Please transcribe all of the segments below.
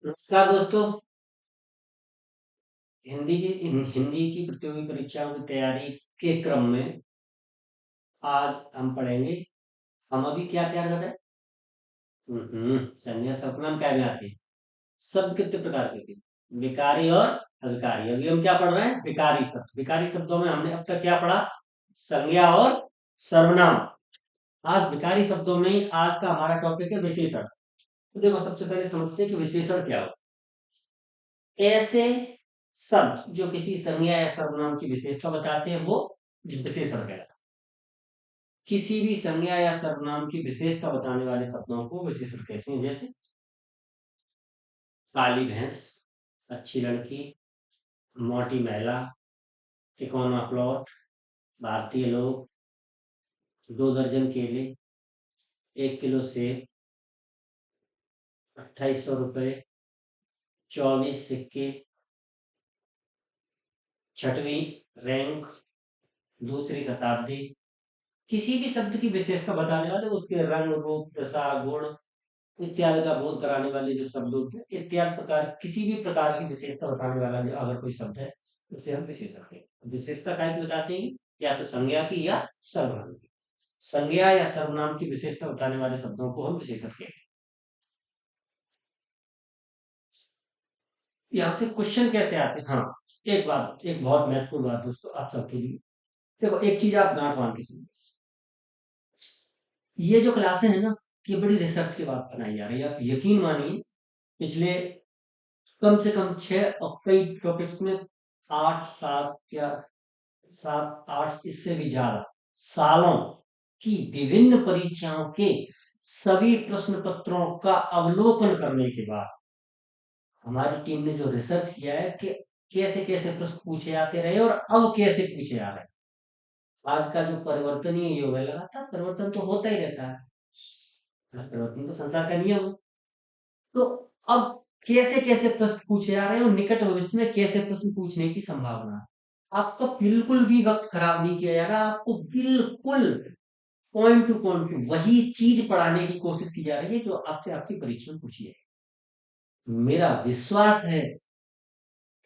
नमस्कार दोस्तों। हिंदी की प्रतियोगी परीक्षाओं की तैयारी के क्रम में आज हम पढ़ेंगे। हम अभी क्या तैयार कर रहे हैं? संज्ञा सर्वनाम क्या में आती है? शब्द कितने प्रकार के होते हैं? विकारी और अविकारी। अभी हम क्या पढ़ रहे हैं? विकारी शब्द। विकारी शब्दों में हमने अब तक क्या पढ़ा? संज्ञा और सर्वनाम। आज विकारी शब्दों में ही आज का हमारा टॉपिक है विशेषण। तो देखो, सबसे पहले समझते हैं कि विशेषण क्या होता है। ऐसे शब्द जो किसी संज्ञा या सर्वनाम की विशेषता बताते हैं वो विशेषण कहलाते हैं। किसी भी संज्ञा या सर्वनाम की विशेषता बताने वाले शब्दों को विशेषण कहते हैं। जैसे काली भैंस, अच्छी लड़की, मोटी महिला, तिकोना प्लॉट, भारतीय लोग, 2 दर्जन केले, 1 किलो सेब, 2800 रुपये, 24 सिक्के, छठवीं रैंक, दूसरी शताब्दी। किसी भी शब्द की विशेषता बताने वाले उसके रंग, रूप, दशा, गुण इत्यादि का बोध कराने वाले जो शब्द होते हैं, इत्यादि प्रकार किसी भी प्रकार की विशेषता बताने वाला जो अगर कोई शब्द है उसे हम विशेषण कहते हैं। विशेषता काय की बताते हैं? या तो संज्ञा की या सर्वनाम की। संज्ञा या सर्वनाम की विशेषता बताने वाले शब्दों को हम विशेषण कहते हैं। यहाँ से क्वेश्चन कैसे आते हैं? हाँ, एक बात, एक बहुत महत्वपूर्ण बात दोस्तों आप सबके लिए। देखो, एक चीज आप गांठ बांध के सुनिए। ये जो क्लासें हैं ना, ये बड़ी रिसर्च के बाद बनाई जा रही है। आप यकीन मानिए, पिछले कम से कम 6 और कई टॉपिक्स में 8 7 या 7 8 इससे भी ज्यादा सालों की विभिन्न परीक्षाओं के सभी प्रश्न पत्रों का अवलोकन करने के बाद हमारी टीम ने जो रिसर्च किया है कि कैसे कैसे प्रश्न पूछे आते रहे और अब कैसे पूछे आ रहे हैं। आज का जो परिवर्तनीय युग है, लगातार परिवर्तन तो होता ही रहता है। परिवर्तन तो संसार का नियम है। तो अब कैसे कैसे प्रश्न पूछे जा रहे हैं और निकट भविष्य में कैसे प्रश्न पूछने की संभावना है। आपका बिल्कुल भी वक्त खराब नहीं किया जा रहा। आपको बिल्कुल पॉइंट टू पॉइंट वही चीज पढ़ाने की कोशिश की जा रही है जो आपसे आपकी परीक्षा में पूछी है। मेरा विश्वास है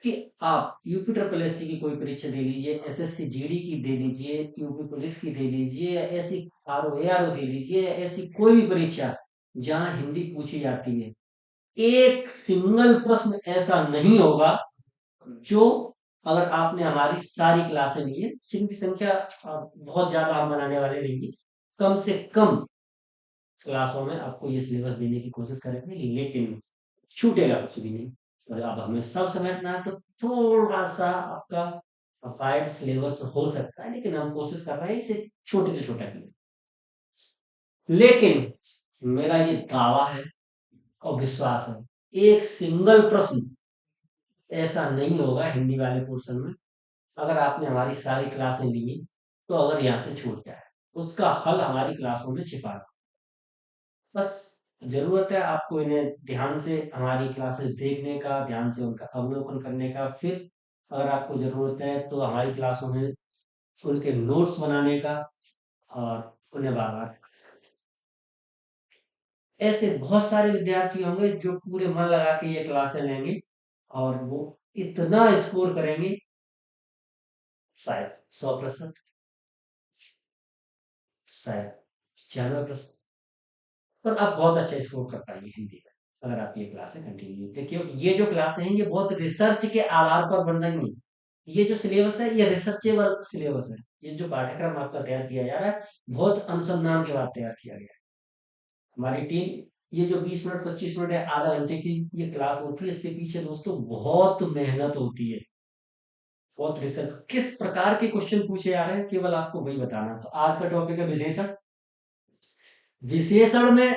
कि आप यूपी ट्रिपल एस सी की कोई परीक्षा दे लीजिए, एसएससी जीडी की दे लीजिए, यूपी पुलिस की दे लीजिए, या ऐसी आरओ दे लीजिए, या ऐसी कोई भी परीक्षा जहां हिंदी पूछी जाती है, एक सिंगल प्रश्न ऐसा नहीं होगा जो, अगर आपने हमारी सारी क्लासें ली है, जिनकी संख्या बहुत ज्यादा हम बनाने वाले नहीं है, कम से कम क्लासों में आपको ये सिलेबस देने की कोशिश करेंगे, लेकिन छूटेगा कुछ भी नहीं। और अब हमें सब समेटना है तो थोड़ा सा आपका वाइड सिलेबस हो सकता है, लेकिन हम कोशिश कर रहे हैं इसे छोटे से छोटा करें। लेकिन मेरा ये दावा है और विश्वास है, एक सिंगल प्रश्न ऐसा नहीं होगा हिंदी वाले पोर्शन में, अगर आपने हमारी सारी क्लासें ली तो अगर यहाँ से छूट जाए, उसका हल हमारी क्लासों में छिपा है। बस जरूरत है आपको इन्हें ध्यान से हमारी क्लासेस देखने का, ध्यान से उनका अवलोकन करने का। फिर अगर आपको जरूरत है तो हमारी क्लासों में उनके नोट्स बनाने का और उन्हें बार बार प्रैक्टिस करने का। ऐसे बहुत सारे विद्यार्थी होंगे जो पूरे मन लगा के ये क्लासें लेंगे और वो इतना स्कोर करेंगे, शायद 100%, शायद 96%, पर आप बहुत अच्छा स्कोर कर पाएंगे हिंदी में अगर आप ये क्लासें कंटिन्यू देखिए। ये जो क्लासें हैं ये बहुत रिसर्च के आधार पर बन रही हैं। ये जो सिलेबस है ये रिसर्चेबल सिलेबस है। ये जो पाठ्यक्रम आपका तैयार किया जा रहा है बहुत अनुसंधान के बाद तैयार किया गया है। हमारी टीम, ये जो 20 मिनट 25 मिनट या आधा घंटे की ये क्लास होती है, इसके पीछे दोस्तों बहुत मेहनत होती है, बहुत रिसर्च। किस प्रकार के क्वेश्चन पूछे जा रहे हैं केवल आपको वही बताना है। तो आज का टॉपिक है विशेषण। विशेषण में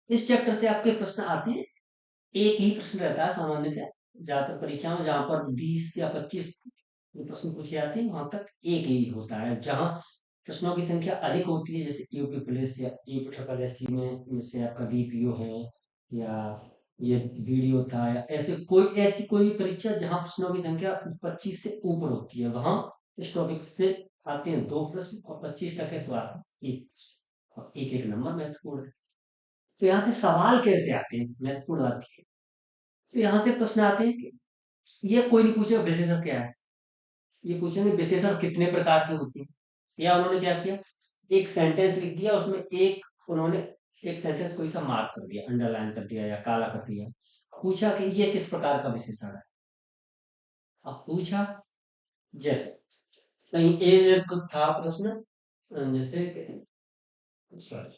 इस चैप्टर से आपके प्रश्न आते हैं, एक ही प्रश्न रहता है सामान्यतः ज्यादातर परीक्षाओं में, जहां पर 20 या 25 प्रश्न पूछे जाते हैं वहां तक एक ही होता है। जहां प्रश्नों की संख्या अधिक होती है, जैसे यूपी पुलिस या यूपी ट्रिपल एस सी में जैसे आपका बीपीओ है, या ये वीडियो था, या ऐसी कोई भी परीक्षा जहां प्रश्नों की संख्या 25 से ऊपर होती है, वहां इस टॉपिक से आते हैं 2 प्रश्न, और 25 तक है तो आता है एक प्रश्न। और एक एक नंबर महत्वपूर्ण है। तो यहाँ से सवाल कैसे आते हैं, महत्वपूर्ण बात है। तो यहाँ से प्रश्न आते हैं कि ये कोई नहीं पूछेगा विशेषण क्या है, ये पूछेंगे विशेषण कितने प्रकार के होते हैं। या उन्होंने क्या किया, एक सेंटेंस लिख दिया, उसमें एक उन्होंने एक सेंटेंस कोई सा मार्क कर दिया, अंडरलाइन कर दिया या काला कर दिया, पूछा कि ये किस प्रकार का विशेषण है। अब पूछा जैसे कहीं एक था प्रश्न, जैसे सॉरी,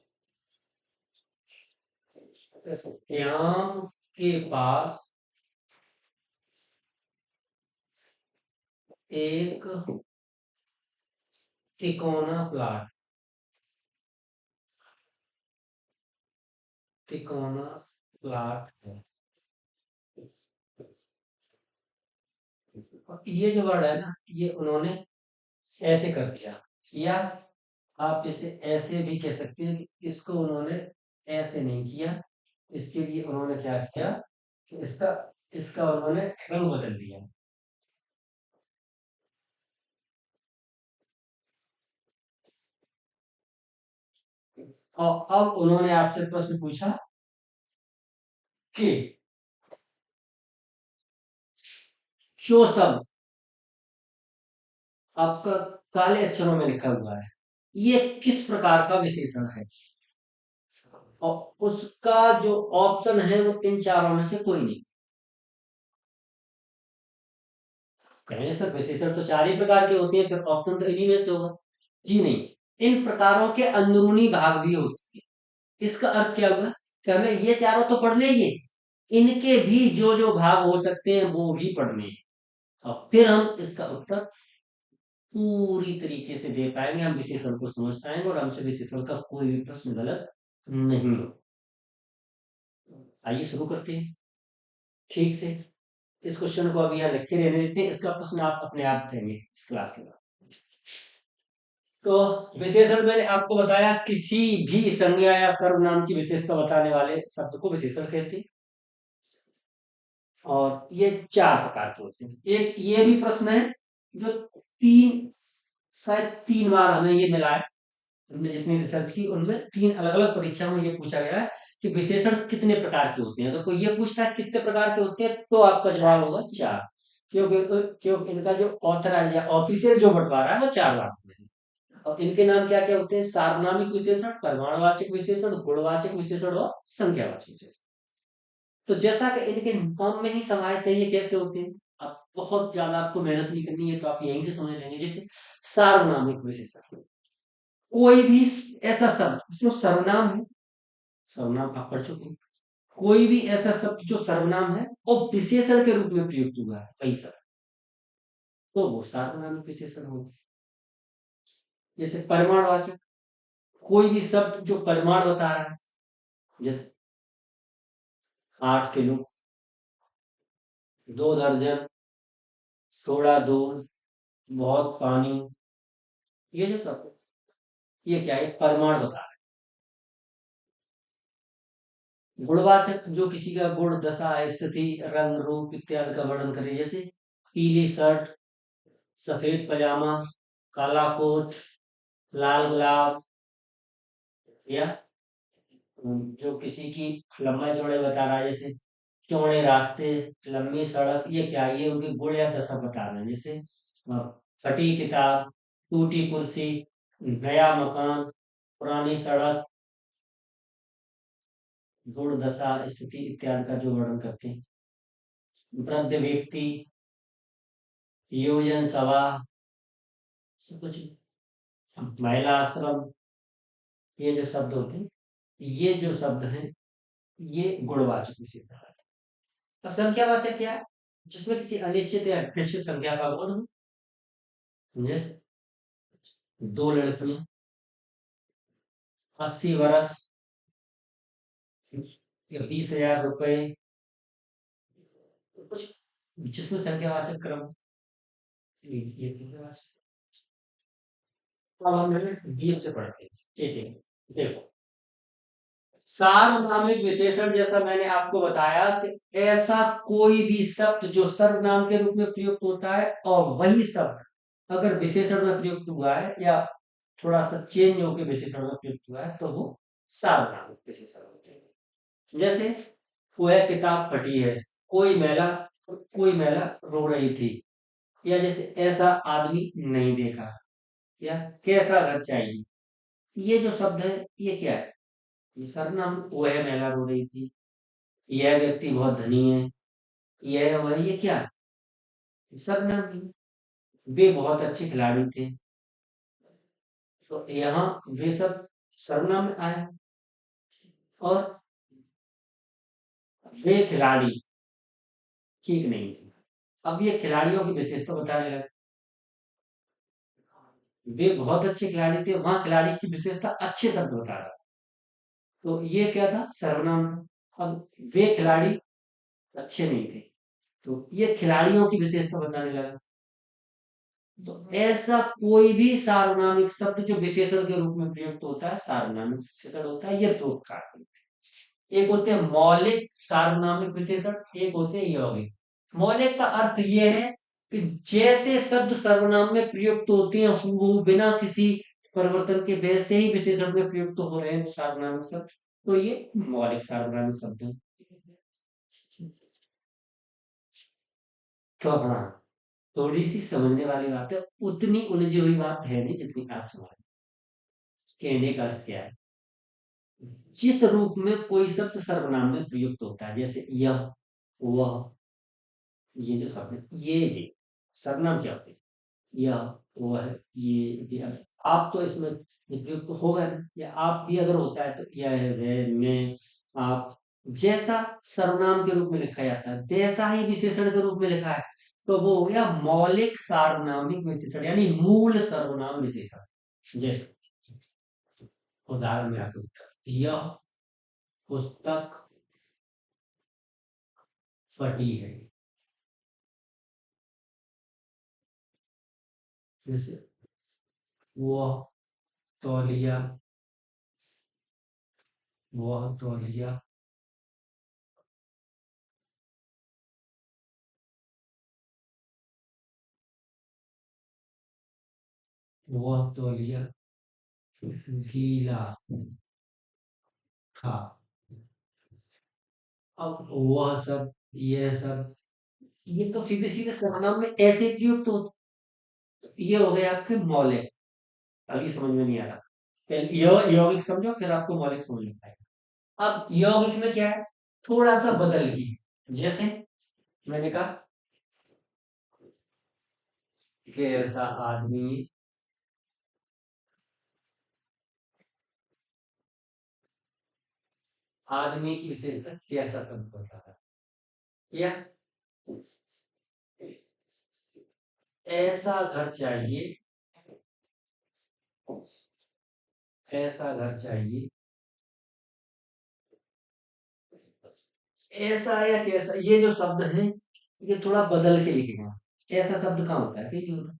श्याम के पास एक तिकोना प्लाट, तिकोना प्लाट है। ये जो वर्ड है ना, ये उन्होंने ऐसे कर दिया, या आप इसे ऐसे भी कह सकते हैं कि इसको उन्होंने ऐसे नहीं किया, इसके लिए उन्होंने क्या किया कि इसका इसका उन्होंने रंग बदल दिया। और अब उन्होंने आपसे प्रश्न पूछा कि जो शब्द आपका काले अक्षरों में लिखा हुआ है, ये किस प्रकार का विशेषण है। और उसका जो ऑप्शन है वो इन चारों में से कोई नहीं। कहेंगे सर विशेषण तो चार ही प्रकार के होते हैं, फिर ऑप्शन तो इन्हीं में से होगा। जी नहीं, इन प्रकारों के अंदरूनी भाग भी होते हैं। इसका अर्थ क्या हुआ कि हमें ये चारों तो पढ़ने ही है, इनके भी जो जो भाग हो सकते हैं वो भी पढ़ने हैं। और फिर हम इसका उत्तर पूरी तरीके से दे पाएंगे, हम विशेषण को समझ पाएंगे और हमसे विशेषण का कोई भी प्रश्न गलत नहीं हो। आइए शुरू करते हैं ठीक से। इस क्वेश्चन को अभी यहाँ लिखे रहने देते हैं, इसका प्रश्न आप अपने आप देंगे इस क्लास के बाद। तो विशेषण मैंने आपको बताया, किसी भी संज्ञा या सर्वनाम की विशेषता बताने वाले शब्द को विशेषण कहते हैं। और ये चार प्रकार के होते हैं। एक ये भी प्रश्न है जो तीन, शायद तीन बार हमें ये मिला है, हमने जितनी रिसर्च की उनमें तीन अलग अलग परीक्षाओं में ये पूछा गया है कि विशेषण कितने प्रकार के होते हैं। तो कोई ये पूछता है कितने प्रकार के होते हैं, तो आपका जवाब होगा चार। क्योंकि क्योंकि इनका जो ऑथराइज या ऑफिशियल जो बंटवारा है वो चार भाग में है। और इनके नाम क्या क्या होते हैं, सार्वनामिक विशेषण, परिमाणवाचक विशेषण, गुणवाचक विशेषण और संख्यावाचक विशेषण। तो जैसा कि इनके नाम में ही समाहित है, ये कैसे होते हैं। अब बहुत ज्यादा आपको मेहनत नहीं करनी है, तो आप यहीं से समझ लेंगे। जैसे सार्वनामिक विशेषण, कोई भी ऐसा शब्द जो सर्वनाम है, सर्वनाम आप पढ़ चुके हैं, कोई भी ऐसा शब्द जो सर्वनाम है वो विशेषण के रूप में प्रयुक्त हुआ है वही शब्द, तो वो सार्वनामिक विशेषण होगा। जैसे परिमाणवाचक, कोई भी शब्द जो परिमाण बता रहा है, जैसे 8 किलो, 2 दर्जन, थोड़ा दूध, बहुत पानी, ये जो शब्द, ये क्या है, परिमाण बता रहा है। गुणवाचक, जो किसी का गुण, दशा, स्थिति, रंग, रूप इत्यादि का वर्णन करे, जैसे पीली शर्ट, सफेद पजामा, काला कोट, लाल गुलाब, या जो किसी की लंबाई चौड़ाई बता रहा है, जैसे चौड़े रास्ते, लंबी सड़क, ये क्या है, ये उनके गुण या दशा बता रहे हैं। जैसे फटी किताब, टूटी कुर्सी, नया मकान, पुरानी सड़क, गुण, दशा, स्थिति इत्यादि का जो वर्णन करते हैं। वृद्ध व्यक्ति, योजन सभा, सब कुछ, महिला आश्रम, ये जो शब्द होते हैं, ये जो शब्द हैं, ये गुणवाचक विशेषण है। तो संख्यावाचक क्या है, जिसमें किसी अनिश्चित या निश्चित संख्या का गुण हो। जैसे 2 लड़कियां, 80 वर्ष, या 20,000 रुपए, कुछ जिसमें संख्यावाचक क्रम, ये संख्यावाचक। अब हम डीप से पढ़ते हैं, ठीक है। देखो, सार्वनामिक विशेषण जैसा मैंने आपको बताया कि ऐसा कोई भी शब्द जो सर्वनाम के रूप में प्रयुक्त होता है और वही शब्द अगर विशेषण में प्रयुक्त हुआ है या थोड़ा सा चेंज होकर विशेषण में प्रयुक्त हुआ है, तो वो सार्वनामिक विशेषण होते हैं। जैसे वह किताब फटी है, कोई महिला कोई महिला रो रही थी, या जैसे ऐसा आदमी नहीं देखा, या कैसा घर चाहिए। ये जो शब्द है, ये क्या है? ये सर्वनाम। वह महिला रो रही थी, यह व्यक्ति बहुत धनी है, यह वह, ये क्या है? ये सर्वनाम ही है। वे बहुत अच्छे खिलाड़ी थे, तो यहाँ वे सब सर्वनाम में आया। और वे खिलाड़ी ठीक नहीं थे। अब ये खिलाड़ियों की विशेषता बताने लगे। वे बहुत अच्छे खिलाड़ी थे, वहां खिलाड़ी की विशेषता अच्छे शब्द बता रहा। तो ये क्या था? सर्वनाम। अब वे खिलाड़ी अच्छे नहीं थे, तो ये खिलाड़ियों की विशेषता बताने लगा। तो ऐसा कोई भी सार्वनामिक शब्द जो विशेषण के रूप में प्रयुक्त होता है, सार्वनामिक विशेषण होता है। ये दो प्रकार के होते हैं। एक होते हैं मौलिक सार्वनामिक विशेषण, एक होते हैं यौगिक। मौलिक का अर्थ ये है कि जैसे शब्द सर्वनाम में प्रयुक्त होते हैं, वो बिना किसी परिवर्तन के वैसे ही विशेषण में प्रयुक्त हो रहे हैं सार्वनामिक शब्द, तो ये मौलिक सार्वनामिक शब्द है। तो हाँ, थोड़ी सी समझने वाली बात है, उतनी उलझी हुई बात है नहीं जितनी आप समझ। कहने का अर्थ क्या है? जिस रूप में कोई शब्द सर्वनाम में प्रयुक्त होता है, जैसे यह, वह, ये जो शब्द है, ये सर्वनाम क्या होते हैं? यह, वह, ये। आप तो इसमें ये प्रयुक्त तो होगा नहीं, या आप भी अगर होता है तो यह, वह, मैं, आप, जैसा सर्वनाम के रूप में लिखा जाता है वैसा ही विशेषण के रूप में लिखा है, तो वो हो गया मौलिक सार्वनामिक विशेषण, यानी मूल सर्वनाम विशेषण। जैसे उदाहरण में आपको यह पुस्तक फटी है, जैसे वह तौलिया, वह तौलिया, वह तौलिया गीला था। अब वह सब, यह सब, ये तो सीधे सीधे सर्वनाम में ऐसे प्रयुक्त तो ये हो गए आपके मौलिक। अभी समझ में नहीं आ रहा, पहले यौगिक समझो, फिर आपको मौलिक समझ में आएगा। अब यौगिक में क्या है? थोड़ा सा बदल गई। जैसे मैंने कहा कि ऐसा आदमी, आदमी की विशेषता कैसा कम होता है, या ऐसा घर चाहिए, ऐसा घर चाहिए, ऐसा या कैसा, ये जो शब्द है ये थोड़ा बदल के लिखे गए। ऐसा शब्द कहाँ होता है? कहीं नहीं होता।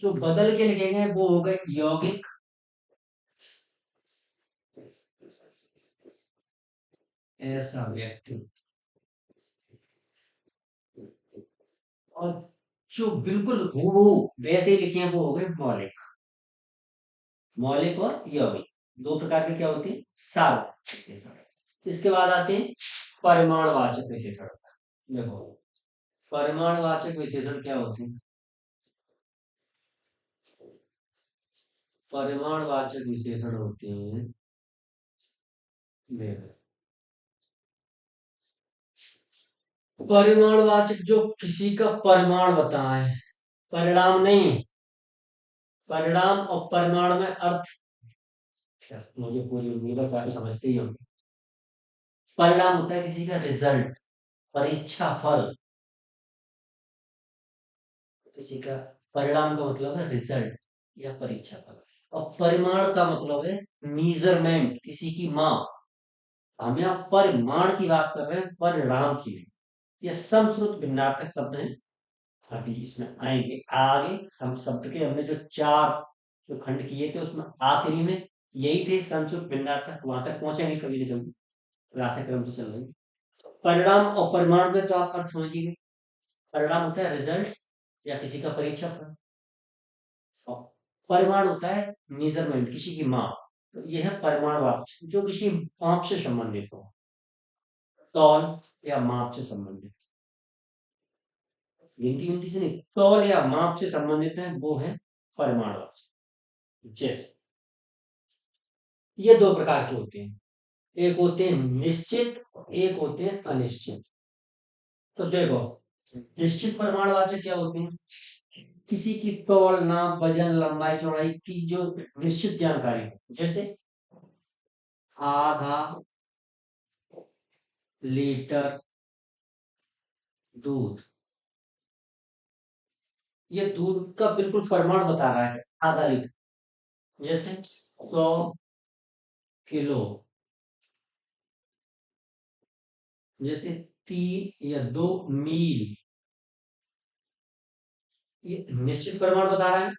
जो बदल के लिखे गए वो हो गए यौगिक। ऐसा व्यक्ति। और जो बिल्कुल हूबहू वैसे ही लिखे हैं वो हो गए मौलिक। मौलिक और यौगिक दो प्रकार के क्या होते हैं? सार्वनामिक विशेषण। इसके बाद आते हैं परिमाणवाचक विशेषण। देखो, परिमाणवाचक विशेषण क्या होते हैं? परिमाणवाचक विशेषण होते हैं, देखो, परिमाणवाचक जो किसी का परिमाण बताए, परिणाम नहीं। परिणाम और परिमाण में अर्थ, अच्छा, मुझे पूरी उम्मीद है काफी समझते ही होंगे। परिणाम होता है किसी का रिजल्ट, परीक्षा फल। किसी का परिणाम का मतलब है रिजल्ट या परीक्षा फल। और परिमाण का मतलब है मीजरमेंट, किसी की माप। हम यहाँ परिमाण की बात कर रहे हैं, परिणाम की नहीं। ये समश्रुत भिन्नार्थक शब्द है। अभी इसमें आएंगे आगे। हम शब्द के हमने जो चार जो खंड किए थे उसमें आखिरी में यही थे समश्रुत भिन्नार्थक, वहां तक पहुंचेंगे कभी ना कभी, राशिक्रम से चल रही। परिणाम और परिमाण में तो आप अर्थ समझिए। परिणाम होता है रिजल्ट्स या किसी का परीक्षा फल, और परिमाण होता है मेजरमेंट, किसी की माप। तो यह है परिमाणवाचक जो किसी माप से संबंधित हो। तौल या माप से संबंधित। गिनती विनती से नहीं, तौल या माप से संबंधित है, वो है परिमाणवाचक। जैसे ये दो प्रकार के होते हैं, एक होते हैं निश्चित, एक होते हैं अनिश्चित। तो देखो, निश्चित परिमाणवाचक क्या होते हैं? किसी की तौल, नाप, वजन, लंबाई, चौड़ाई की जो निश्चित जानकारी है, जैसे आधा लीटर दूध, ये दूध का बिल्कुल परिमाण बता रहा है, आधा लीटर। जैसे 100 किलो, जैसे 3 या 2 मील, ये निश्चित परिमाण बता रहा है,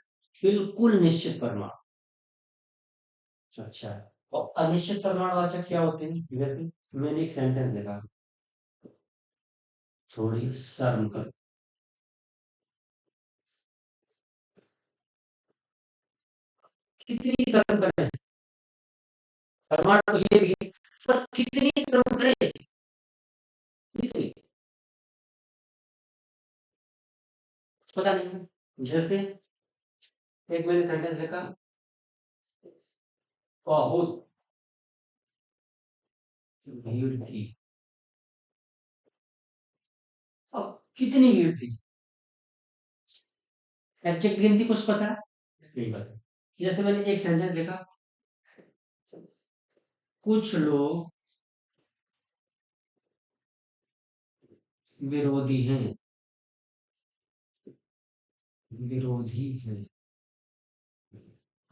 बिल्कुल निश्चित परिमाण। अच्छा, और अनिश्चित परिमाणवाचक क्या होते हैं? जैसे मैंने एक सेंटेंस देखा, थोड़ी शर्म कर, कितनी शर्म करे, परिमाण तो ये भी है, पर कितनी शर्म करे, कितनी, पता नहीं। जैसे एक मैंने सेंटेंस लिखा, बहुत भीड़ थी। अब कितनी भीड़ थी, एग्जैक्ट गिनती कुछ पता है? नहीं पता। जैसे मैंने एक सेंटेंस लिखा, कुछ लोग विरोधी हैं, विरोधी हैं।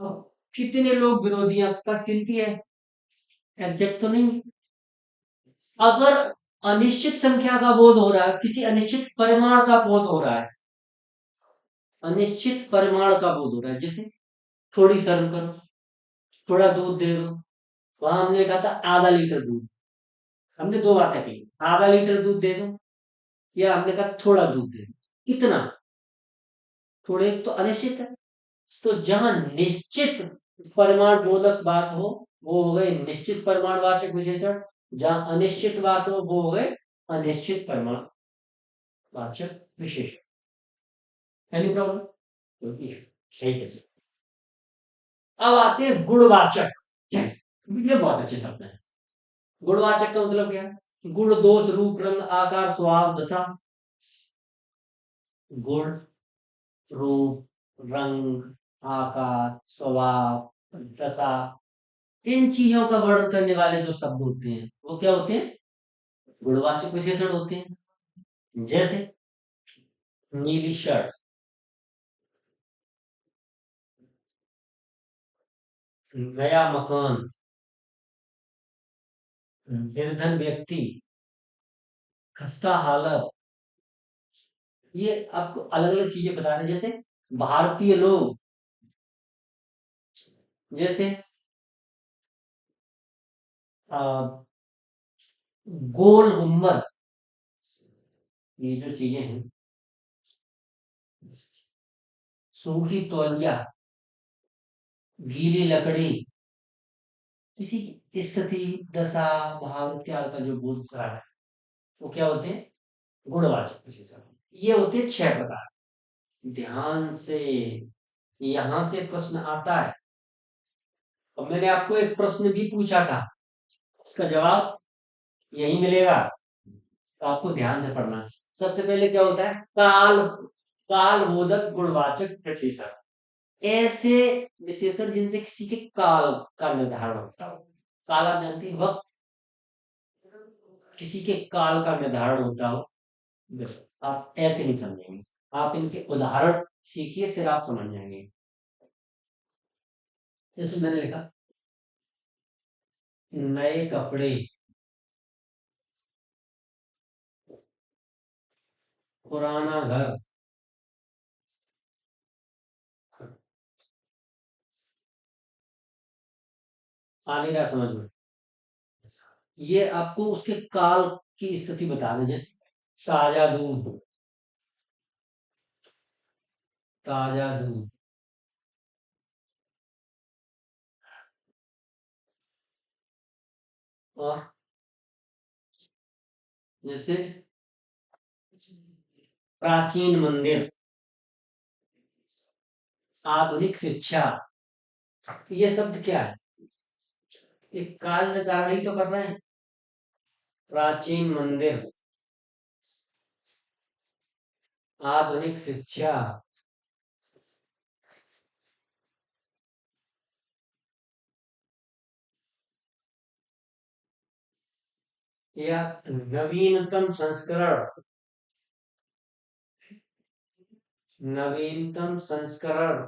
अब कितने लोग विरोधी हैं, आपके पास गिनती है? एग्जैक्ट तो नहीं। अगर अनिश्चित संख्या का बोध हो रहा है, किसी अनिश्चित परिमाण का बोध हो रहा है, अनिश्चित परिमाण का बोध हो रहा है, जैसे थोड़ी शर्म करो, थोड़ा दूध दे दो, वहां हमने कहा था आधा लीटर दूध, हमने दो बातें कही, आधा लीटर दूध दे दो, या हमने कहा थोड़ा दूध दे दो, कितना, थोड़े तो अनिश्चित है। तो जहां निश्चित परिमाण बोधक बात हो, वो हो गए निश्चित परिमाणवाचक विशेषण, जहां अनिश्चित बात हो, वो हो गए अनिश्चित परिमाणवाचक विशेषण। Any problem? सही है। अब आते हैं गुणवाचक, ये बहुत अच्छे शब्द है। गुणवाचक का मतलब क्या है? गुण, दोष, रूप, रंग, आकार, स्वभाव, दशा। गुण, रूप, रंग, आकार, स्वभाव, दशा, इन चीजों का वर्णन करने वाले जो शब्द होते हैं, वो क्या होते हैं? गुणवाचक विशेषण होते हैं। जैसे नीली शर्ट, नया मकान, निर्धन व्यक्ति, खस्ता हालत, ये आपको अलग अलग चीजें बता रहे हैं। जैसे भारतीय लोग, जैसे आ, गोल गुम्बद, ये जो चीजें हैं, सूखी तौलिया, गीली लकड़ी, किसी की स्थिति, दशा, भाव इत्यादि का जो बोध करा है, वो क्या होते हैं? गुणवाचक विशेषण। ये होते हैं 6 प्रकार। ध्यान से, यहां से प्रश्न आता है, और मैंने आपको एक प्रश्न भी पूछा था, उसका जवाब यही मिलेगा, तो आपको ध्यान से पढ़ना है। सबसे पहले क्या होता है? काल, काल बोधक गुणवाचक विशेषण, ऐसे विशेषण जिनसे किसी के काल का निर्धारण होता हो। काल आप जानते हैं, वक्त, किसी के काल का निर्धारण होता हो, बस आप ऐसे नहीं समझेंगे, आप इनके उदाहरण सीखिए, फिर आप समझ जाएंगे। जैसे मैंने लिखा, नए कपड़े, पुराना घर, आ नहीं रहा समझ में? ये आपको उसके काल की स्थिति बता रहे हैं। जैसे ताजा दूध, ताजा दूध, और जैसे प्राचीन मंदिर, आधुनिक शिक्षा, ये शब्द क्या है? एक काल निर्धारण ही तो कर रहे हैं। प्राचीन मंदिर, आधुनिक शिक्षा, या नवीनतम संस्करण, नवीनतम संस्करण,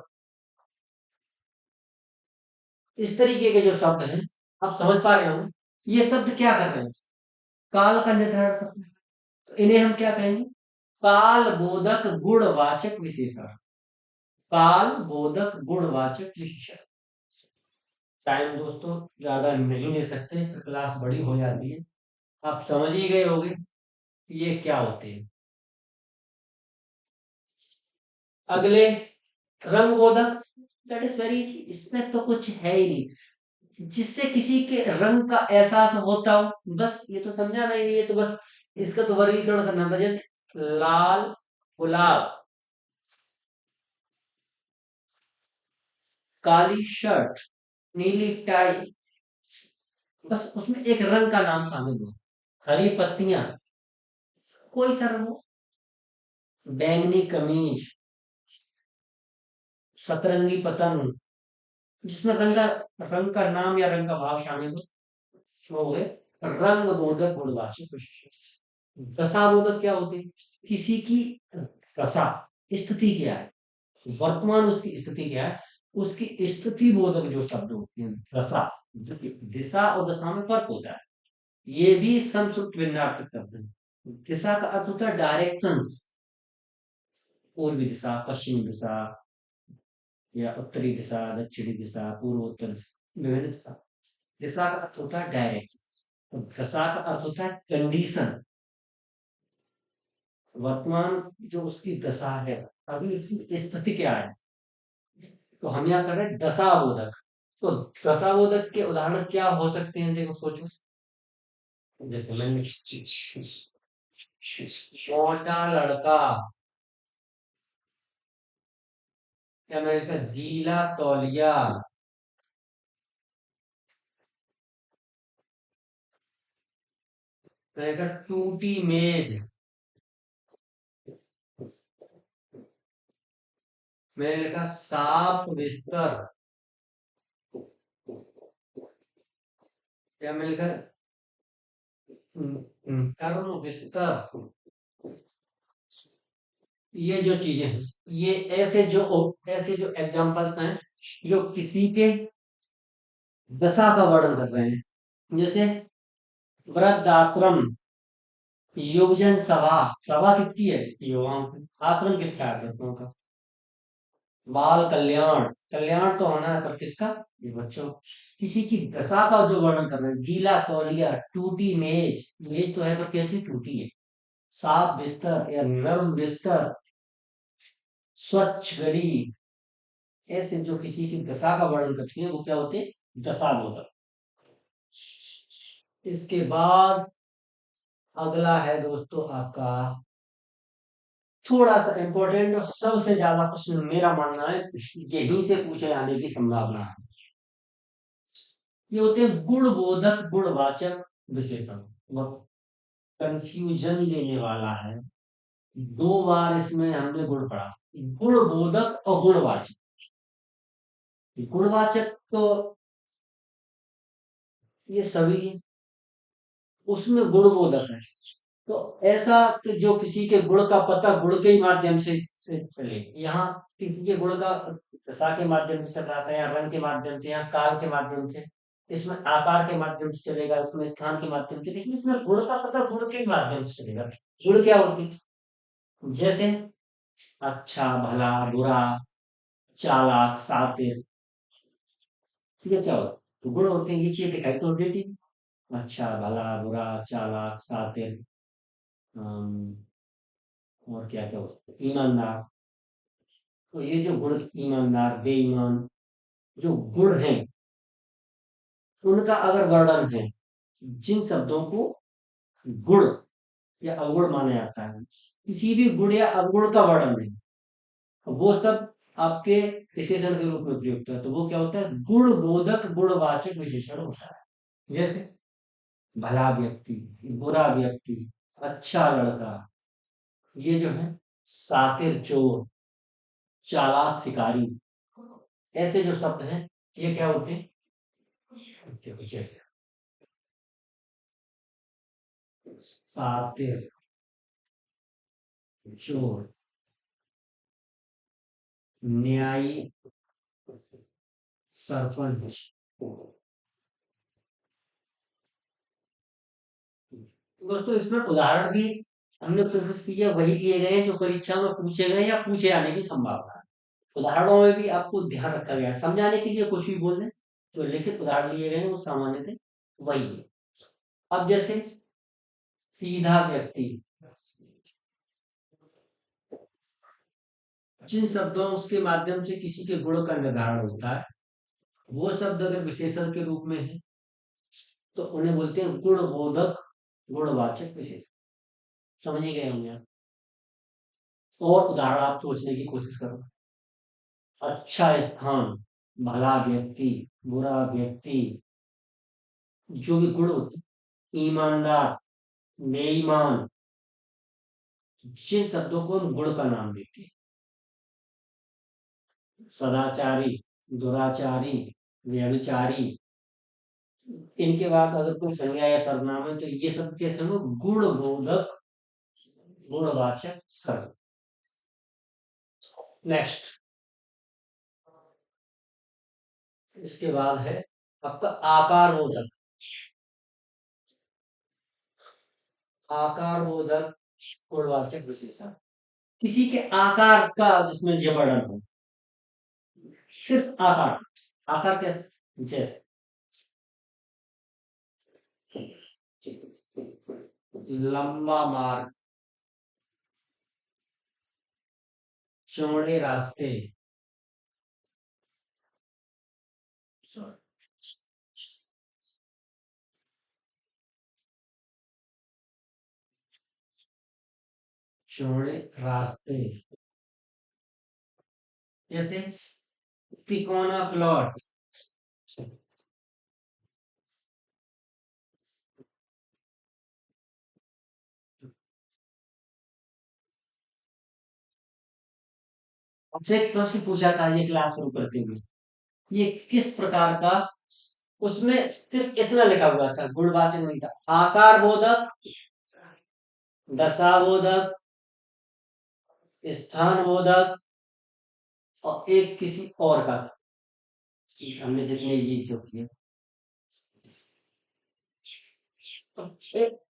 इस तरीके के जो शब्द हैं, आप समझ पा रहे हो, ये शब्द क्या कर रहे हैं? काल का निर्धारण कर रहे हैं। तो इन्हें हम क्या कहेंगे? काल बोधक गुणवाचक विशेषण। काल बोधक गुणवाचक विशेषण। टाइम दोस्तों ज्यादा नहीं ले सकते, फिर क्लास बड़ी हो जाती है। आप समझ ही गए होंगे ये क्या होते हैं। अगले, रंग बोधक, दैट इज वेरी इजी, इसमें तो कुछ है ही नहीं। जिससे किसी के रंग का एहसास होता हो, बस ये तो समझाना ही नहीं, ये तो बस इसका तो वर्गीकरण करना था। जैसे लाल गुलाब, काली शर्ट, नीली टाई, बस उसमें एक रंग का नाम शामिल हो। हरी पत्तियां, कोई सा रंग हो, बैंगनी कमीज, सतरंगी पतंग, जिसमें रंग का नाम या रंग का भाव शामिल हो गए रंग बोधक गुणवाचक विशेषण। दशा बोधक क्या होते हैं? किसी की दशा, स्थिति क्या है, वर्तमान उसकी स्थिति क्या है, उसकी स्थिति बोधक जो शब्द होते हैं, दशा, दिशा और दशा में फर्क होता है। ये भी संस्कृत विन्यार्थक शब्द है। दिशा का अर्थ होता है डायरेक्शंस, पूर्वी दिशा, पश्चिमी दिशा, या उत्तरी दिशा, दक्षिणी दिशा, पूर्व उत्तर दिशा, विभिन्न दिशा। दिशा का अर्थ होता है डायरेक्शन, दशा का अर्थ होता है कंडीशन, वर्तमान जो उसकी दशा है, अभी उसकी स्थिति क्या है। तो हम यहाँ कर रहे हैं दशा बोधक। तो दशा बोधक के उदाहरण क्या हो सकते हैं, देखो सोचो। जैसे मैंने मोटा लड़का, या मैंने कहा गीला तौलिया, मैंने कहा टूटी मेज, मैंने लिखा साफ बिस्तर, या मैंने लिखा गर्म बिस्तर। ये जो चीजें हैं, ये ऐसे जो एग्जांपल्स हैं जो किसी के दशा का वर्णन कर रहे हैं। जैसे वृद्धाश्रम, युवजन सभा, सभा किसकी है? युवाओं की। आश्रम किसका है? बच्चों का। बाल कल्याण, कल्याण तो होना है पर किसका? ये बच्चों। किसी की दशा का जो वर्णन कर रहे हैं, गीला तौलिया, टूटी मेज, मेज तो है पर कैसी टूटी है, साफ बिस्तर या नर्म बिस्तर, स्वच्छ घड़ी, ऐसे जो किसी की दशा का वर्णन करती है वो क्या होते हैं? दशा बोधक। इसके बाद अगला है दोस्तों आपका, थोड़ा सा इंपॉर्टेंट और सबसे ज्यादा प्रश्न मेरा मानना है यहीं से पूछे जाने की संभावना है। ये होते हैं गुणबोधक गुणवाचक विशेषण। कंफ्यूजन देने वाला है, दो बार इसमें हमने गुण पढ़ा, गुणबोधक और गुणवाचक। गुणवाचक तो ये सभी, उसमें गुणबोधक है। तो ऐसा कि जो किसी के गुण का पता गुण के ही माध्यम से चले। यहाँ किसी के गुण का दशा के माध्यम से चल रहा था, या रंग के माध्यम से, या काल के माध्यम से, इसमें आकार के माध्यम से चलेगा, इसमें स्थान के माध्यम से, लेकिन इसमें गुण का पता गुण के माध्यम से चलेगा। गुण क्या होती है? जैसे अच्छा, भला, बुरा, चालाक, शातिर, ये क्या होता है? तो गुण होते हैं, ये चीज दिखाई तो देती है। अच्छा, भला, बुरा, चालाक, शातिर, अम, और क्या क्या होता है, ईमानदार। तो ये जो गुण, ईमानदार, बेईमान, जो गुण हैं, उनका अगर वर्णन है, जिन शब्दों को गुण या अवगुण माना जाता है। किसी भी गुण या अवगुण का वर्णन नहीं, वो सब आपके विशेषण के रूप में प्रयुक्त है, तो वो क्या होता है, गुण बोधक गुणवाचक विशेषण होता है। जैसे भला व्यक्ति, बुरा व्यक्ति, अच्छा लड़का, ये जो है सातिर चोर, चालाक शिकारी, ऐसे जो शब्द हैं ये क्या होते हैं, जैसे सातिर, चोर, न्यायी, सरपंच। दोस्तों इसमें उदाहरण भी हमने कोशिश की है, वही दिए गए हैं जो परीक्षा में पूछे गए या पूछे जाने की संभावना है। उदाहरणों में भी आपको ध्यान रखा गया है, समझाने के लिए कुछ भी बोल दें, जो लिखित उदाहरण लिए गए हैं वो सामान्य थे, वही है। अब जैसे सीधा व्यक्ति, जिन शब्दों के माध्यम से किसी के गुण का निर्धारण होता है, वो शब्द अगर विशेषण के रूप में है तो उन्हें बोलते हैं गुण बोधक गुणवाचक विशेषण। समझ ही गए होंगे आप। और उदाहरण आप सोचने की कोशिश करो। अच्छा स्थान, भला व्यक्ति, बुरा व्यक्ति, जो भी गुण होते हैं, ईमानदार, बेईमान, जिन शब्दों को हम गुण का नाम देते हैं, सदाचारी, दुराचारी, व्यभिचारी, इनके बाद अगर कोई संज्ञा या सर्वनाम है तो ये सब कैसे होंगे, गुण बोधक गुणवाचक सर्व। नेक्स्ट, इसके बाद है आपका आकार बोधक। आकार बोधक गुणवाचक विशेषण, किसी के आकार का जिसमें जबरन हो, सिर्फ आकार, आकार कैसे, जैसे लंबा मार्ग, चौड़े रास्ते, चौड़े रास्ते, जैसे तिकोना प्लॉट, हमसे एक प्रश्न पूछा था ये क्लास शुरू करते हुए, ये किस प्रकार का, उसमें सिर्फ इतना लिखा हुआ था, गुणवाचक नहीं था, आकार बोधक, दशा बोधक, स्थान बोधक, और एक किसी और का था। हमने जितने ये जो किए, तो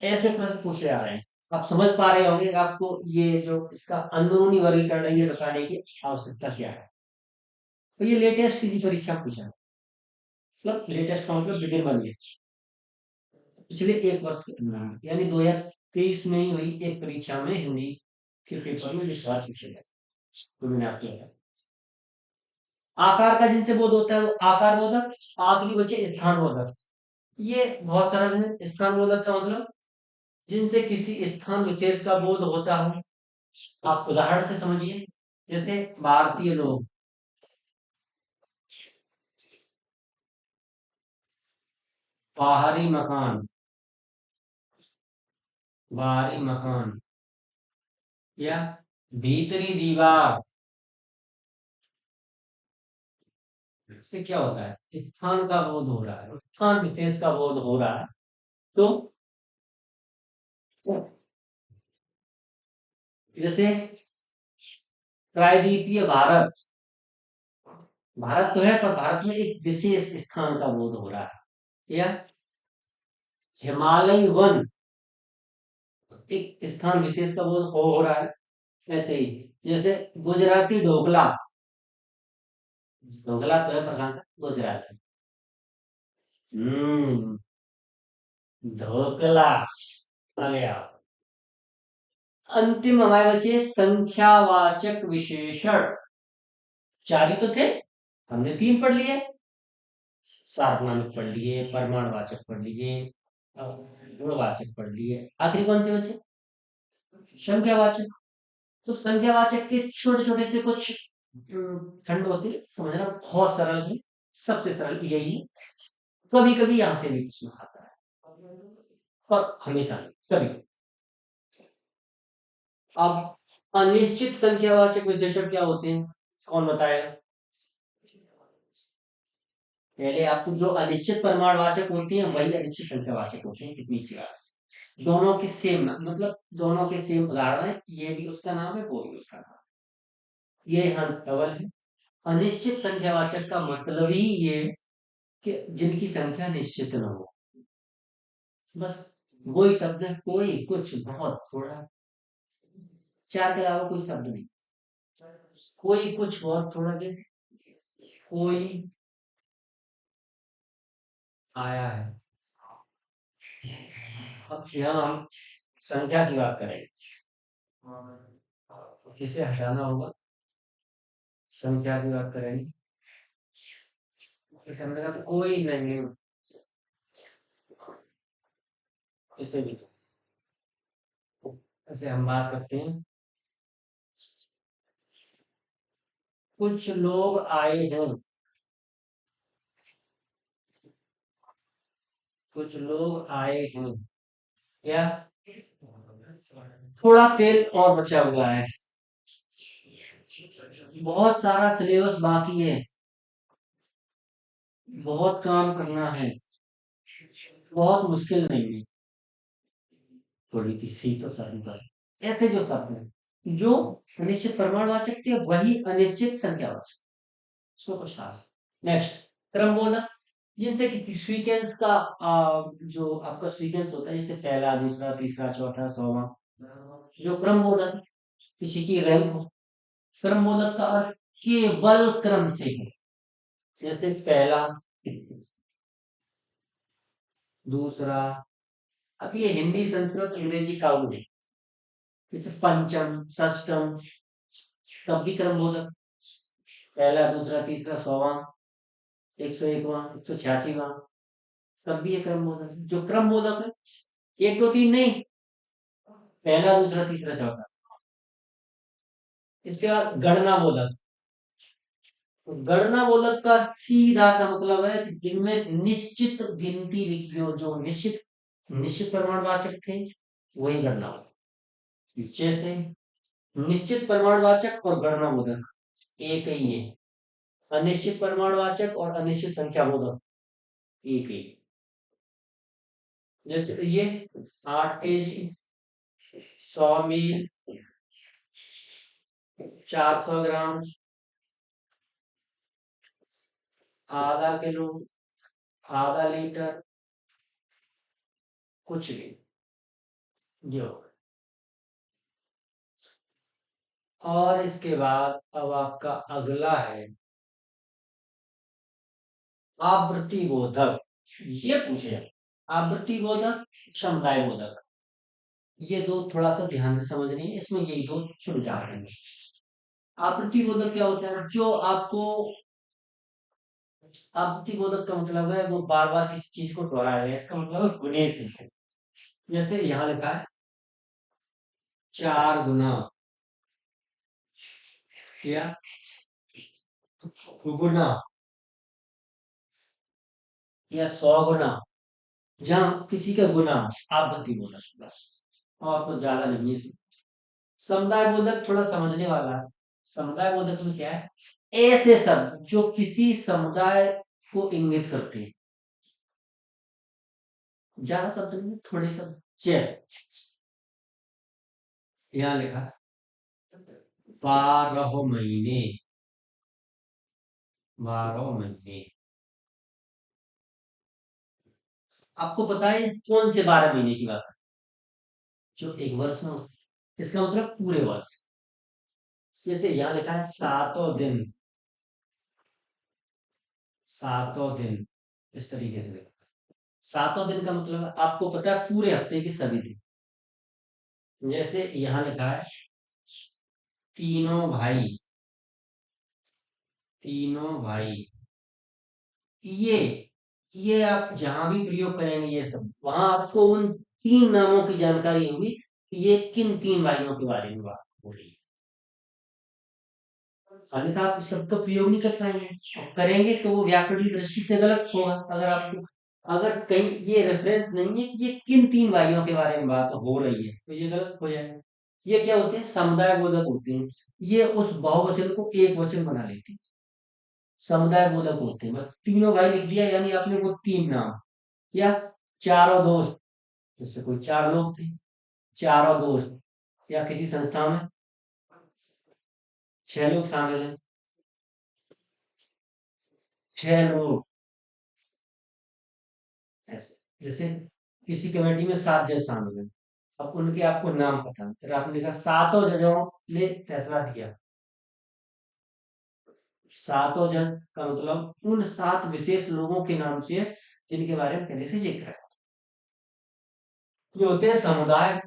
ऐसे प्रश्न पूछे आ रहे हैं। आप समझ पा रहे होंगे कि आपको ये जो इसका अंदरूनी वर्गीकरण है ये बताने की आवश्यकता क्या है। तो ये लेटेस्ट किसी परीक्षा में पूछा है, मतलब लेटेस्ट का मतलब बिगिन वन ईयर, पिछले एक वर्ष के अंदर, यानी 2023 में ही हुई एक परीक्षा में हिंदी के पेपर में ये सवाल पूछे गए, तो मैंने आपको बताया। आकार का जिनसे बोध होता है वो आकार बोधक, आखिरी बचे स्थान बोधक। ये बहुत सरल है, स्थान बोधक का मतलब जिनसे किसी स्थान विशेष का बोध होता हो। आप उदाहरण से समझिए, जैसे भारतीय लोग, बाहरी मकान, बाहरी मकान, या भीतरी दीवार, इससे क्या होता है, स्थान का बोध हो रहा है, स्थान विशेष का बोध हो रहा है। तो जैसे प्रायद्वीपीय भारत, भारत तो है पर भारत में एक विशेष स्थान का बोध हो रहा है, या हिमालय वन, एक स्थान विशेष का बोध हो रहा है। ऐसे ही जैसे गुजराती ढोकला, ढोकला तो है पर कहाँ का, गुजरात है। हम्म, ढोकला आ गया। अंतिम हमारे बचे संख्यावाचक विशेषण। चार ही तो थे, हमने तीन पढ़ लिए, सार्वनामिक पढ़ लिए, परिमाणवाचक पढ़ लिए, गुणवाचक पढ़ लिए, आखिरी कौन से बचे, संख्यावाचक। तो संख्यावाचक के छोटे छोटे से कुछ खंड होते हैं, समझना बहुत सरल है। सबसे सरल यही है। कभी कभी यहां से भी प्रश्न आता है, पर हमेशा नहीं, कभी। अब अनिश्चित संख्यावाचक विशेषण क्या होते हैं, कौन बताएगा? पहले आपको जो अनिश्चित परिमाणवाचक होती हैं वही अनिश्चित संख्यावाचक होते हैं, कितनी सी बात। दोनों के सेम, मतलब दोनों के सेम उदाहरण है, ये भी उसका नाम है, वो भी उसका नाम है। ये यहाँ डबल है। अनिश्चित संख्यावाचक का मतलब ही ये कि जिनकी संख्या निश्चित न हो, बस वही शब्द है, कोई कुछ बहुत थोड़ा, चार के अलावा कोई शब्द नहीं। कोई कुछ बहुत थोड़ा दिन, कोई आया है। अब यहाँ हम संख्या की बात करें, इसे हटाना होगा। संख्या की बात करेंगे, इसे हमने कहा कोई नहीं, इसे भी, इसे हम बात करते हैं, कुछ लोग आए हैं। कुछ लोग आए हैं, या थोड़ा तेल और बचा हुआ है, बहुत सारा सिलेबस बाकी है, बहुत काम करना है, बहुत मुश्किल नहीं है, थोड़ी सी तो सरल बात। ऐसे जो शब्द है जो अनिश्चित परिमाणवाचक थे वही अनिश्चित संख्यावाचक, इसमें कुछ खास। नेक्स्ट, क्रमबोधक, जिनसे किसी सीक्वेंस का जो आपका सीक्वेंस होता है, जैसे पहला दूसरा तीसरा चौथा सौवा, जो क्रमबोधक, किसी की रैंक हो। क्रमबोधक का अर्थ केवल क्रम से है, जैसे पहला दूसरा। अब ये हिंदी संस्कृत अंग्रेजी का है, जैसे पंचम षष्टम, तब भी क्रमबोधक, पहला दूसरा तीसरा सौवा, 101वां 186वां, तब भी ये क्रमबोधक। जो क्रमबोधक है, एक दो तीन नहीं, पहला दूसरा तीसरा चौथा। इसके बाद गणना बोधक। तो गणना बोधक का सीधा सा मतलब है कि जिनमें निश्चित गिनती लिखी हो, जो निश्चित निश्चित परिमाणवाचक थे, वही गणना बोधक। जैसे निश्चित परिमाणवाचक और गणना बोधक एक ही है, अनिश्चित परिमाणवाचक और अनिश्चित संख्या बोधक एक ही। जैसे ये 8 kg, 100 मील, 400 ग्राम, आधा किलो, आधा लीटर, कुछ भी जो। और इसके बाद अब आपका अगला है आवृत्ति बोधक। ये पूछे आवृत्ति बोधक, समुदाय बोधक, ये दो थोड़ा सा ध्यान से समझनी है, इसमें यही दो सुझाव हैं। आवृत्ति बोधक क्या होता है, जो आपको, आवृत्ति बोधक का मतलब है वो बार बार किसी चीज को दोहराएगा, इसका मतलब है गुणे से। जैसे यहाँ लिखा है 4 गुना, या गुना, या 100 गुना, जहां किसी का गुना आवृत्ति बोधक, बस, और कुछ ज्यादा नहीं है। समुदाय बोधक थोड़ा समझने वाला है। समुदाय बोधक में क्या है, ऐसे शब्द जो किसी समुदाय को इंगित करते हैं, ज्यादा शब्द नहीं, थोड़े शब्द। जैसे यहाँ लिखा 12 महीने, 12 महीने, आपको पता है कौन से 12 महीने की बात है, जो एक वर्ष में होते हैं। इसका मतलब पूरे वर्ष। जैसे यहाँ लिखा है 7 दिन, 7 दिन, इस तरीके से लिखा। 7 दिन का मतलब है, आपको पता है पूरे हफ्ते के सभी दिन। जैसे यहाँ लिखा है तीनों भाई, तीनों भाई, ये ये आप जहां भी प्रयोग करेंगे ये सब, वहां आपको उन 3 नामों की जानकारी होगी ये किन तीन वाक्यों के बारे में बात हो रही है। अन्यथा आप शब्द का प्रयोग नहीं कर पाएंगे, और करेंगे तो वो व्याकरणिक दृष्टि से गलत होगा। अगर आपको, अगर कहीं ये रेफरेंस नहीं है कि ये किन तीन वाक्यों के बारे में बात हो रही है, तो ये गलत हो जाएगा। ये क्या होते हैं, समुदाय बोधक होते हैं। ये उस बहुवचन को एक वचन बना लेते हैं, समुदाय बोधक होते हैं। बस तीनों भाई लिख दिया, यानी आपने वो तीन नाम, या चारों दोस्त, जैसे कोई चार लोग थे, चारों दोस्त, या किसी संस्था में छह लोग शामिल हैं, छह लोग, ऐसे। जैसे किसी कमेटी में सात जज शामिल हैं, अब उनके आपको नाम पता है, फिर आपने कहा सातों जजों ने फैसला दिया। सातों जज का मतलब उन सात विशेष लोगों के नाम से है, जिनके बारे में पहले से जिक्र है। ये होते हैं समुदाय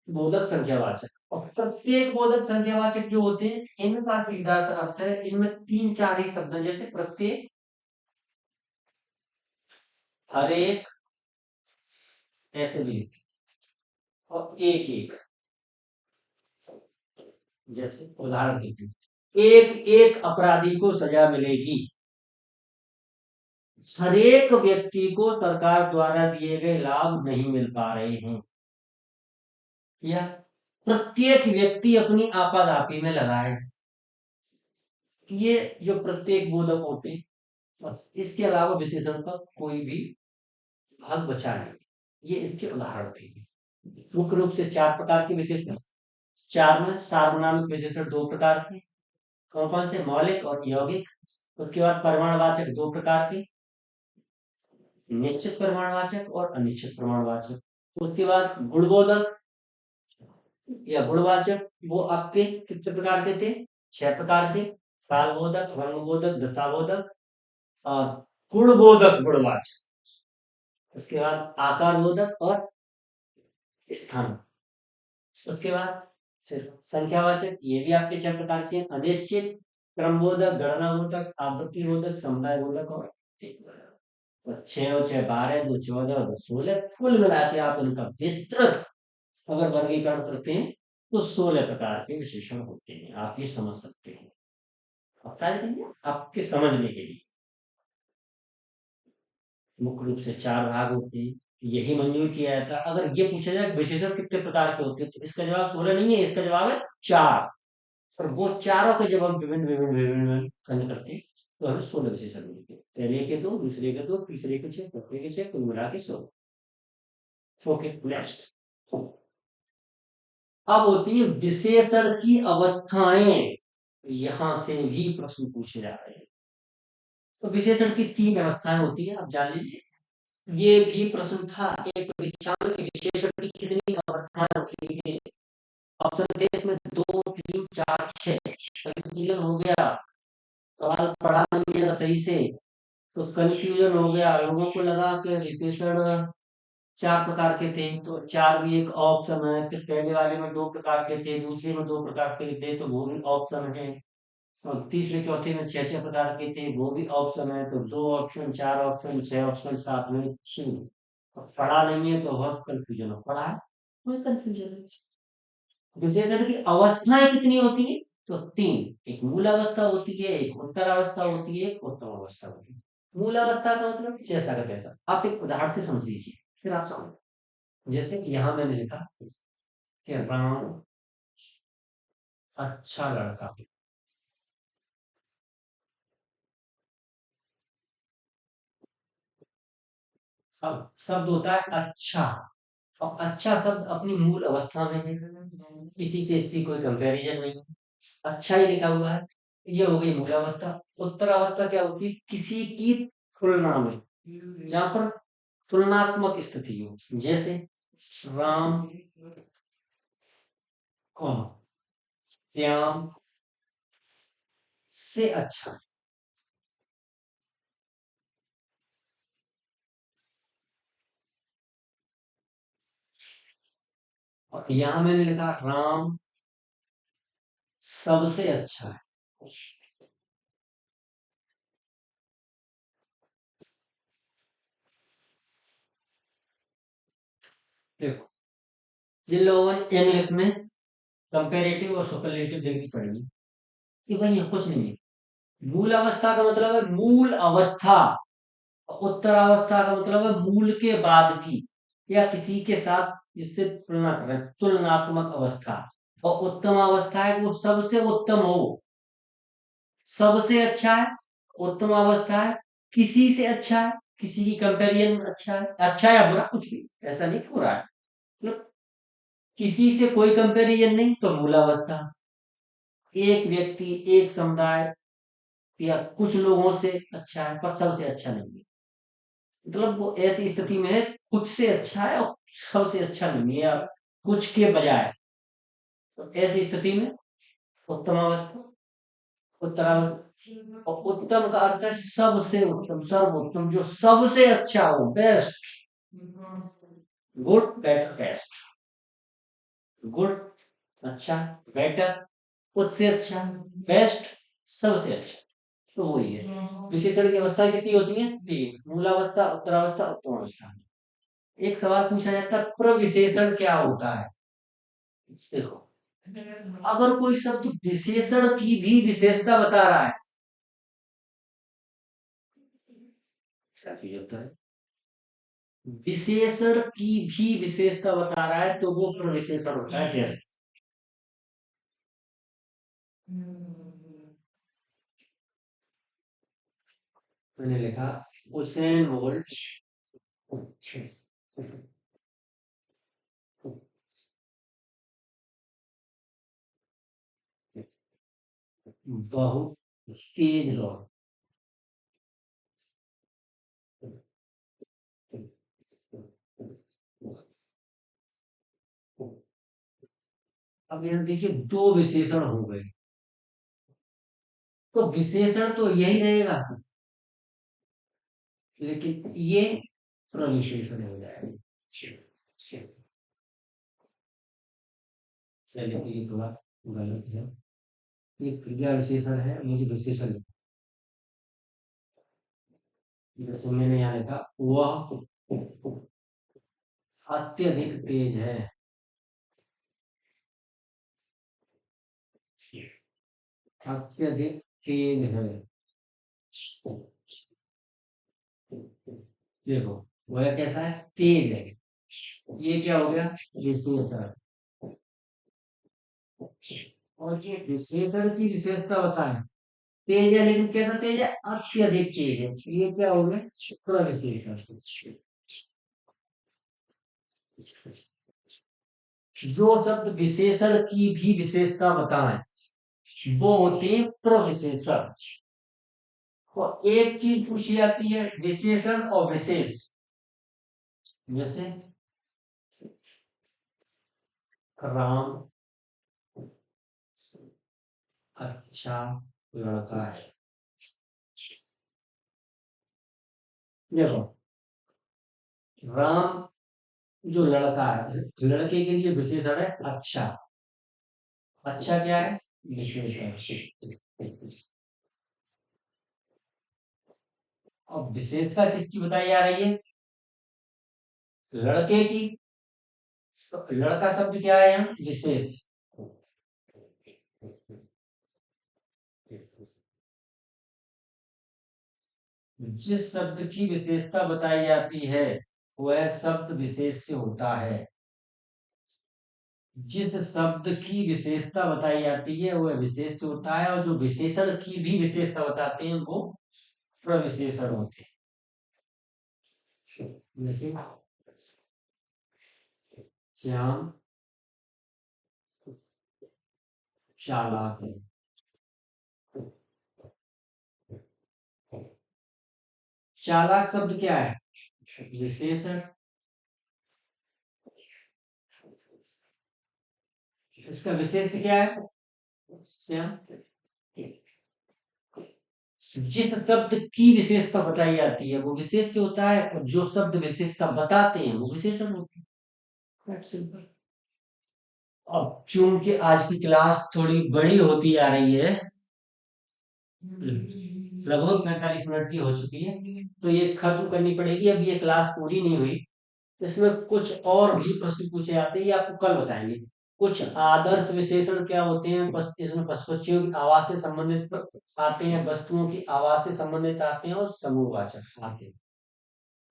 बोधक संख्यावाचक। और प्रत्येक बोधक संख्यावाचक जो होते हैं, इनका सीधा सा अर्थ है, इनमें तीन चार ही शब्द हैं, जैसे प्रत्येक, हर एक, ऐसे भी, और एक एक, जैसे उदाहरण देते हैं, एक एक अपराधी को सजा मिलेगी, हर एक व्यक्ति को सरकार द्वारा दिए गए लाभ नहीं मिल पा रहे हैं, या प्रत्येक व्यक्ति अपनी आपाधापी में लगा है। ये जो प्रत्येक बोधक होते हैं, बस इसके अलावा विशेषण का कोई भी भाग बचा नहीं। ये इसके उदाहरण थे। मुख्य रूप से चार प्रकार के विशेषण, चार में सार्वनामिक विशेषण दो प्रकार के, कौन कौन से, मौलिक और यौगिक। उसके बाद परिमाणवाचक दो प्रकार के, निश्चित परिमाणवाचक और अनिश्चित परिमाणवाचक। उसके बाद गुणबोधक या गुणवाचक, वो आपके कितने प्रकार के थे, छह प्रकार के, कालबोधक, रंगबोधक, दशाबोधक और गुणबोधक गुणवाचक। उसके बाद आकार बोधक और स्थान। उसके बाद फिर संख्यावाचक, ये भी आपके छह प्रकार के हैं, अनिश्चित, क्रमबोधक, गणनाबोधक, आवृत्ति बोधक, समुदाय बोधक और तो छह और छह 12, दो 14 और दो 16, कुल मिला के आप उनका विस्तृत अगर वर्गीकरण करते हैं, तो 16 प्रकार के विशेषण होते हैं। आप ये समझ सकते हैं, आप क्या करेंगे, आपके समझने के लिए। मुख्य रूप से चार भाग होते हैं, यही मंजूर किया जाता है। अगर ये पूछा जाए कि विशेषण कितने प्रकार के होते हैं, तो इसका जवाब 16 नहीं है, इसका जवाब है चार। और वो चारों के जब हम विभिन्न विभिन्न विभिन्न विभिन्न खंड करते हैं, तो हमें 16 विशेषण मिलते हैं। पहले के दो, दूसरे के दो, तीसरे के छह, चौथे के छह, कुल मिला के 16। Okay, next. अब होती है विशेषण की अवस्थाएं, यहां से भी प्रश्न पूछे जा रहे हैं। तो विशेषण की तीन अवस्थाएं होती है, आप जान लीजिए। ये भी प्रश्न था एक परीक्षा में कि विशेषण की कितनी अवस्थाएं होती है। ऑप्शन थे इसमें दो, तीन, चार, छह। कंफ्यूजन हो गया, सवाल पढ़ा नहीं गया सही से, तो कंफ्यूजन हो गया, लोगों को लगा कि विशेषण चार प्रकार के थे, तो चार भी एक ऑप्शन है। फिर पहले वाले में दो प्रकार के थे, दूसरे में दो प्रकार के थे, तो वो भी ऑप्शन है। और तीसरे चौथे में छह छह प्रकार के थे, वो भी ऑप्शन है। तो दो ऑप्शन, चार ऑप्शन, छह ऑप्शन, सात में छह। अब पढ़ा नहीं है तो बहुत कंफ्यूजन हो, पढ़ा है कोई कंफ्यूजन नहीं। विशेषण की अवस्थाएं कितनी होती है, तो तीन, एक मूल अवस्था होती है, एक उत्तर अवस्था होती है, एक उत्तम अवस्था होती है। मूल अवस्था का मतलब जैसा का तैसा। आप एक उदाहरण से समझ लीजिए, फिर आप समझ। जैसे यहाँ मैंने लिखा कि राम अच्छा लड़का। अब शब्द होता है अच्छा, और अच्छा शब्द अपनी मूल अवस्था में है, किसी से इसकी कोई कंपैरिजन नहीं, अच्छा ही लिखा हुआ है। ये हो गई मूल अवस्था। उत्तर अवस्था क्या होती है, किसी की तुलना में, जहां पर तुलनात्मक स्थिति हो, जैसे राम, कौन, श्याम से अच्छा। और यहां मैंने लिखा राम सबसे अच्छा है। देखो, जिन लोगों ने इंग्लिश में कंपेरेटिव और सुपरलेटिव डिग्री पढ़ी कि भाई ये कुछ नहीं है। मूल अवस्था का मतलब है मूल अवस्था, उत्तरावस्था का मतलब है मूल के बाद की या किसी के साथ जिससे तुलना कर रहे हैं, तुलनात्मक अवस्था। और उत्तम अवस्था है कि वो सबसे उत्तम हो, सबसे अच्छा है। उत्तम अवस्था है किसी से अच्छा है, किसी की कंपेरिजन में अच्छा है, अच्छा या बुरा कुछ भी, ऐसा नहीं कि बुरा है, मतलब किसी से कोई कंपेरिजन नहीं तो मूलावस्था। एक व्यक्ति, एक समुदाय या कुछ लोगों से अच्छा है पर सबसे अच्छा नहीं है, मतलब वो ऐसी स्थिति में है कुछ से अच्छा है और सबसे अच्छा नहीं है, या कुछ के बजाय। तो ऐसी स्थिति में उत्तम अवस्था, उत्तरावस्था। और उत्तम का अर्थ है सबसे उत्तम, सर्वोत्तम, जो सबसे अच्छा हो, best. Good, better, best. Good अच्छा, बेटर उससे अच्छा, बेस्ट सबसे अच्छा। तो वही है। विशेषण की अवस्था कितनी होती है? तीन, मूलावस्था, उत्तरावस्था, उत्तम अवस्था। एक सवाल पूछा जाता है प्रविशेषण क्या होता है? देखो, अगर कोई शब्द विशेषण की भी विशेषता बता रहा है, क्या चीज होता है? विशेषण की भी विशेषता बता रहा है तो वो प्रविशेषण होता है। जैसे मैंने लिखा उसेन बोल्ट बहुत तेज दौड़। अब यहाँ देखिए दो विशेषण हो गए, तो विशेषण तो यही रहेगा, लेकिन ये प्रविशेषण हो जाएगा। चलिए ये थोड़ा गलत है, ये क्रिया विशेषण है, मुझे विशेषण लिखना है। जैसे मैंने यहाँ लिखा वह अत्यधिक तेज है, अत्यधिक तेज है। देखो वह कैसा है? तेज है। ये क्या हो गया? विशेषण। और ये विशेषण की विशेषता बताएं, तेज है लेकिन कैसा तेज है? अत्यधिक तेज है। ये क्या हो गया? प्रविशेषण। जो शब्द विशेषण की भी विशेषता बताएं वो होते हैं प्रविशेषण। और एक चीज पूछी जाती है विशेषण और विशेष। जैसे राम अच्छा लड़का है। देखो राम जो लड़का है, लड़के के लिए विशेषण है अच्छा। अच्छा क्या है? विशेषण। अब विशेषता किसकी बताई जा रही है? लड़के की। तो लड़का शब्द क्या है यहाँ? विशेष। जिस शब्द की विशेषता बताई जाती है वह शब्द विशेष से होता है। जिस शब्द की विशेषता बताई जाती है वह विशेष से होता है, और जो विशेषण की भी विशेषता बताते हैं वो प्रविशेषण होते हैं। जैसे श्याम चालाक है। चालाक शब्द क्या है? विशेषण। इसका विशेष क्या है? श्याम। जिस शब्द की विशेषता बताई जाती है वो विशेष से होता है, और जो शब्द विशेषता बताते हैं वो विशेषण होते हैं। That's simple। अब चूंकि आज की क्लास थोड़ी बड़ी होती आ रही है, लगभग 45 मिनट की हो चुकी है, तो ये खत्म करनी पड़ेगी। अब ये क्लास पूरी नहीं हुई, इसमें कुछ और भी प्रश्न पूछे जाते हैं, ये आपको कल बताएंगे। कुछ आदर्श विशेषण क्या होते हैं, इसमें पशु पक्षियों की आवाज से संबंधित आते हैं, वस्तुओं की आवाज से संबंधित आते हैं, और समूहवाचक आते हैं।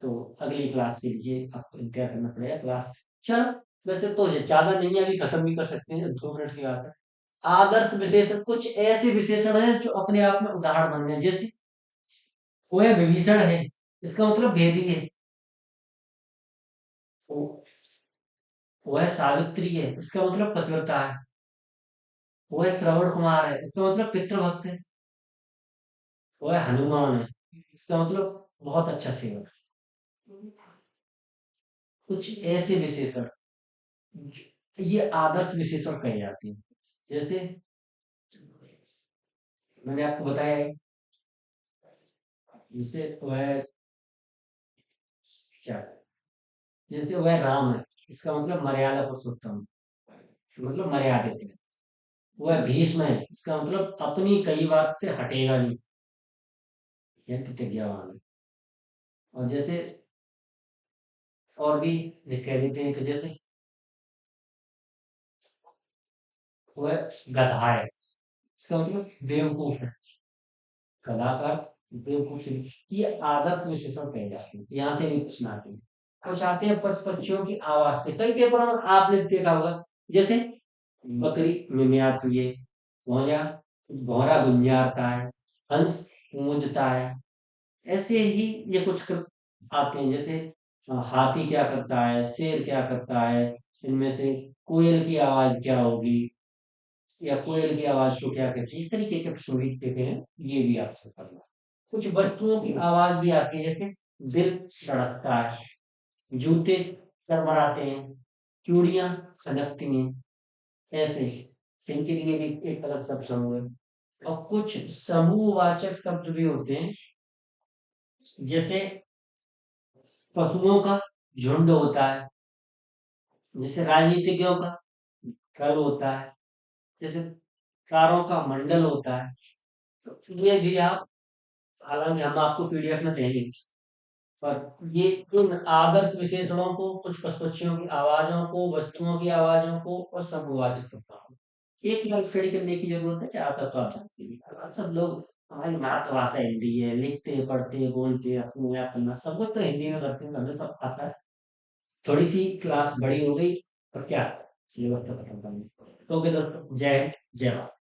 तो अगली क्लास के लिए आपको इंतजार करना पड़ेगा क्लास। चलो, वैसे तो ये ज्यादा नहीं है, अभी खत्म भी कर सकते हैं, 2 मिनट की बात है। आदर्श विशेषण कुछ ऐसे विशेषण हैं जो अपने आप में उदाहरण बन गए, जैसे वह विभीषण है, इसका मतलब भेदी है। वो- वह सावित्री है, इसका मतलब पतिव्रता है। वह श्रवण कुमार है, इसका मतलब पितृभक्त है। वह हनुमान है, इसका मतलब बहुत अच्छा सेवक है। कुछ ऐसे विशेषण ये आदर्श विशेषण कहे जाते हैं। जैसे मैंने आपको बताया है, जैसे वह क्या है? जैसे वह राम है, इसका मतलब मर्यादा पुरुषोत्तम, मतलब मर्यादित है। वह भीष्म है, इसका मतलब अपनी कई बात से हटेगा नहीं, यह प्रतिज्ञावान है। और जैसे और भी कह देते हैं कि जैसे वह गधा है, इसका मतलब बेवकूफ है। कलाकार बेवकूफ से, ये आदर्श विशेषण कहे जाते हैं, यहाँ से भी प्रश्न आते हैं। कुछ आते हैं पक्षियों की आवाज से, कई पेपरों में आपने देखा होगा, जैसे बकरी मिमियाती है, भौंरा भौंरा गुंजारता है, हंस गूंजता है। ऐसे ही ये कुछ आते हैं, जैसे हाथी क्या करता है, शेर क्या करता है, इनमें से कोयल की आवाज क्या होगी, या कोयल की आवाज को क्या कहते हैं, इस तरीके के प्रश्न भी देते हैं, ये भी आपसे करना। कुछ वस्तुओं की आवाज भी आती है, जैसे दिल धड़कता है, जूते चरमराते हैं, चूड़ियां खनकती हैं, ऐसे ही इनके लिए भी एक अलग शब्द समूह है। और कुछ समूहवाचक शब्द भी होते हैं, जैसे पशुओं का झुंड होता है, जैसे राजनीतिज्ञों का दल होता है, जैसे कारों का मंडल होता है। तो ये भी आप, हालांकि हम आपको पीडीएफ में देंगे, पर ये इन आदर्श विशेषणों को, कुछ पशुपक्षियों की आवाजों को, वस्तुओं की आवाजों को, और समूहवाचक शब्दों को एक साथ स्टडी करने की जरूरत है, चाहता तो आप जानते हैं। अब सब लोग, हमारी मातृभाषा हिंदी है, लिखते पढ़ते बोलते अपने आप करना सब कुछ तो हिंदी में करते हैं, हमें सब आता है। थोड़ी सी क्लास बड़ी हो गई, पर क्या, सिलेबस तो खत्म करना। ओके दोस्तों, जय हिंद, जय भारत।